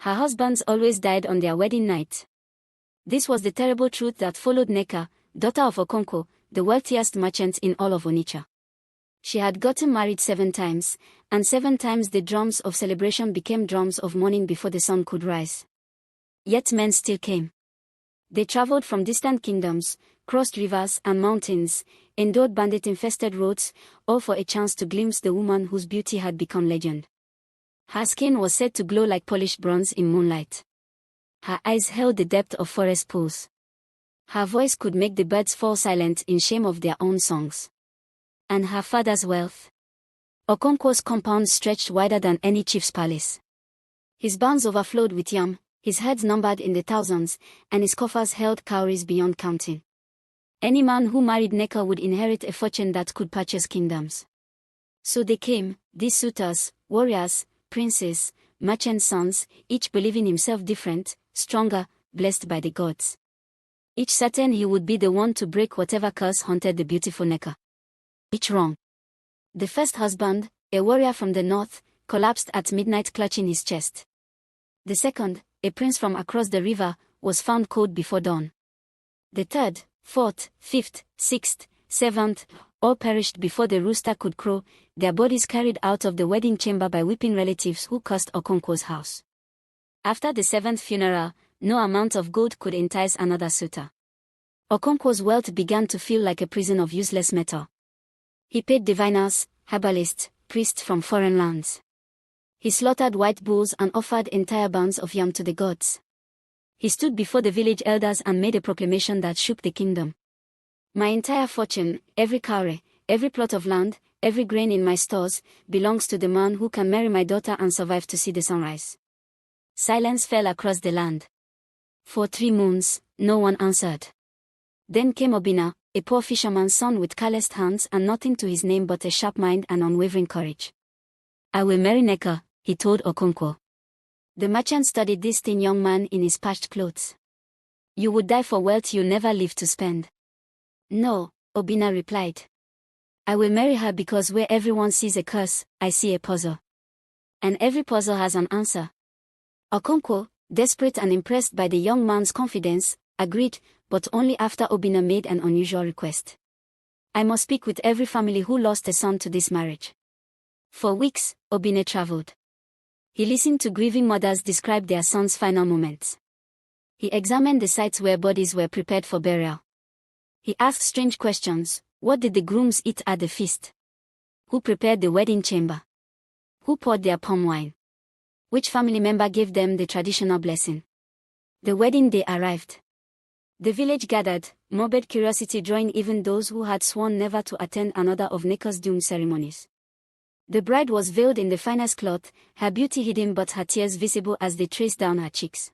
Her husbands always died on their wedding night. This was the terrible truth that followed Nneka, daughter of Okonkwo, the wealthiest merchant in all of Onitsha. She had gotten married 7 times, and 7 times the drums of celebration became drums of mourning before the sun could rise. Yet men still came. They traveled from distant kingdoms, crossed rivers and mountains, endured bandit-infested roads, all for a chance to glimpse the woman whose beauty had become legend. Her skin was said to glow like polished bronze in moonlight. Her eyes held the depth of forest pools. Her voice could make the birds fall silent in shame of their own songs. And her father's wealth. Okonkwo's compound stretched wider than any chief's palace. His barns overflowed with yam, his herds numbered in the thousands, and his coffers held cowries beyond counting. Any man who married Nneka would inherit a fortune that could purchase kingdoms. So they came, these suitors, warriors, princes, merchant sons, each believing himself different, stronger, blessed by the gods. Each certain he would be the one to break whatever curse haunted the beautiful Nneka. Each wrong. The first husband, a warrior from the north, collapsed at midnight clutching his chest. The second, a prince from across the river, was found cold before dawn. The third, fourth, fifth, sixth, seventh, all perished before the rooster could crow, their bodies carried out of the wedding chamber by weeping relatives who cursed Okonkwo's house. After the 7th funeral, no amount of gold could entice another suitor. Okonkwo's wealth began to feel like a prison of useless metal. He paid diviners, herbalists, priests from foreign lands. He slaughtered white bulls and offered entire bands of yam to the gods. He stood before the village elders and made a proclamation that shook the kingdom. My entire fortune, every cowrie, every plot of land, every grain in my stores, belongs to the man who can marry my daughter and survive to see the sunrise. Silence fell across the land. For 3 moons, no one answered. Then came Obinna, a poor fisherman's son with calloused hands and nothing to his name but a sharp mind and unwavering courage. I will marry Nneka, he told Okonkwo. The merchant studied this thin young man in his patched clothes. You would die for wealth you never live to spend. No, Obinna replied. I will marry her because where everyone sees a curse, I see a puzzle. And every puzzle has an answer. Okonkwo, desperate and impressed by the young man's confidence, agreed, but only after Obinna made an unusual request. I must speak with every family who lost a son to this marriage. For weeks, Obinna traveled. He listened to grieving mothers describe their sons' final moments. He examined the sites where bodies were prepared for burial. He asked strange questions. What did the grooms eat at the feast? Who prepared the wedding chamber? Who poured their palm wine? Which family member gave them the traditional blessing? The wedding day arrived. The village gathered, morbid curiosity drawing even those who had sworn never to attend another of Nneka's doomed ceremonies. The bride was veiled in the finest cloth, her beauty hidden but her tears visible as they traced down her cheeks.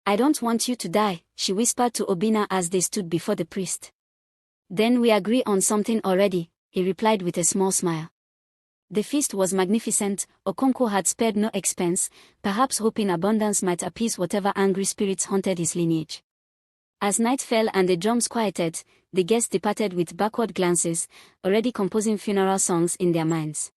I don't want you to die, she whispered to Obinna as they stood before the priest. Then we agree on something already, he replied with a small smile. The feast was magnificent. Okonkwo had spared no expense, perhaps hoping abundance might appease whatever angry spirits haunted his lineage. As night fell and the drums quieted, the guests departed with backward glances, already composing funeral songs in their minds.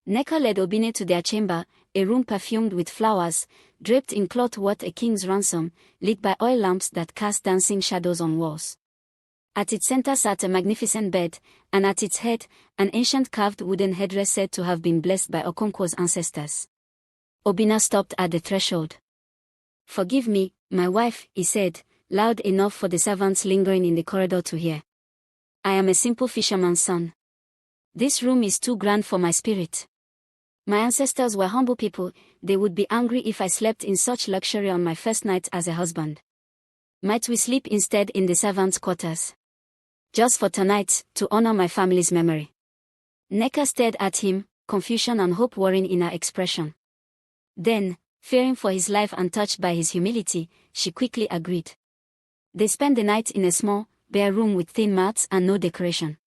Nneka led Obinna to their chamber, a room perfumed with flowers, draped in cloth worth a king's ransom, lit by oil lamps that cast dancing shadows on walls. At its center sat a magnificent bed, and at its head, an ancient carved wooden headdress said to have been blessed by Okonkwo's ancestors. Obinna stopped at the threshold. Forgive me, my wife, he said, loud enough for the servants lingering in the corridor to hear. I am a simple fisherman's son. This room is too grand for my spirit. My ancestors were humble people, they would be angry if I slept in such luxury on my first night as a husband. Might we sleep instead in the servants' quarters? Just for tonight, to honor my family's memory. Nneka stared at him, confusion and hope warring in her expression. Then, fearing for his life and touched by his humility, she quickly agreed. They spent the night in a small, bare room with thin mats and no decoration.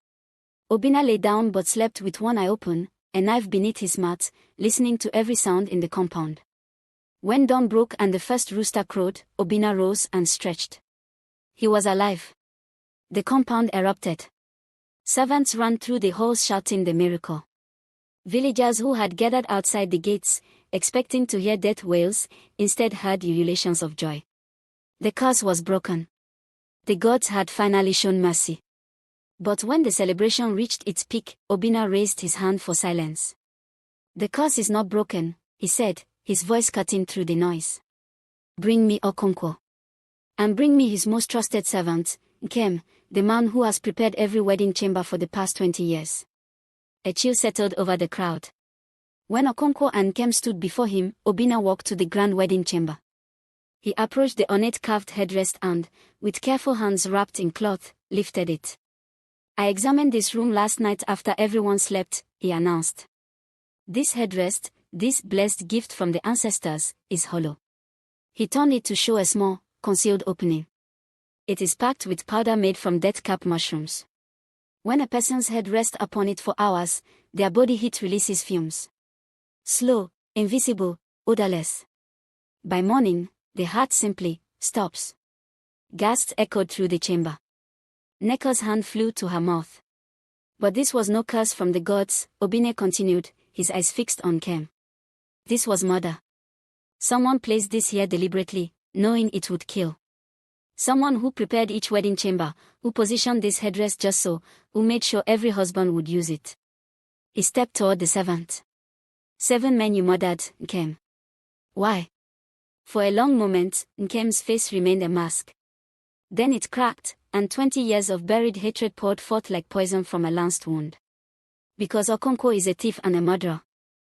Obinna lay down but slept with one eye open, a knife beneath his mat, listening to every sound in the compound. When dawn broke and the first rooster crowed, Obinna rose and stretched. He was alive. The compound erupted. Servants ran through the halls shouting the miracle. Villagers who had gathered outside the gates, expecting to hear death wails, instead heard ululations of joy. The curse was broken. The gods had finally shown mercy. But when the celebration reached its peak, Obinna raised his hand for silence. "The curse is not broken," he said, his voice cutting through the noise. "Bring me Okonkwo. And bring me his most trusted servant, Nkem, the man who has prepared every wedding chamber for the past 20 years. A chill settled over the crowd. When Okonkwo and Nkem stood before him, Obinna walked to the grand wedding chamber. He approached the ornate carved headrest and, with careful hands wrapped in cloth, lifted it. "I examined this room last night after everyone slept," he announced. "This headrest, this blessed gift from the ancestors, is hollow." He turned it to show a small, concealed opening. It is packed with powder made from death-cap mushrooms. When a person's head rests upon it for hours, their body heat releases fumes. Slow, invisible, odorless. By morning, the heart simply stops. Gasps echoed through the chamber. Neka's hand flew to her mouth. "But this was no curse from the gods," Obinna continued, his eyes fixed on Nkem. "This was murder. Someone placed this here deliberately, knowing it would kill. Someone who prepared each wedding chamber, who positioned this headrest just so, who made sure every husband would use it." He stepped toward the servant. "7 men you murdered, Nkem. Why?" For a long moment, Nkem's face remained a mask. Then it cracked, and 20 years of buried hatred poured forth like poison from a lanced wound. "Because Okonkwo is a thief and a murderer."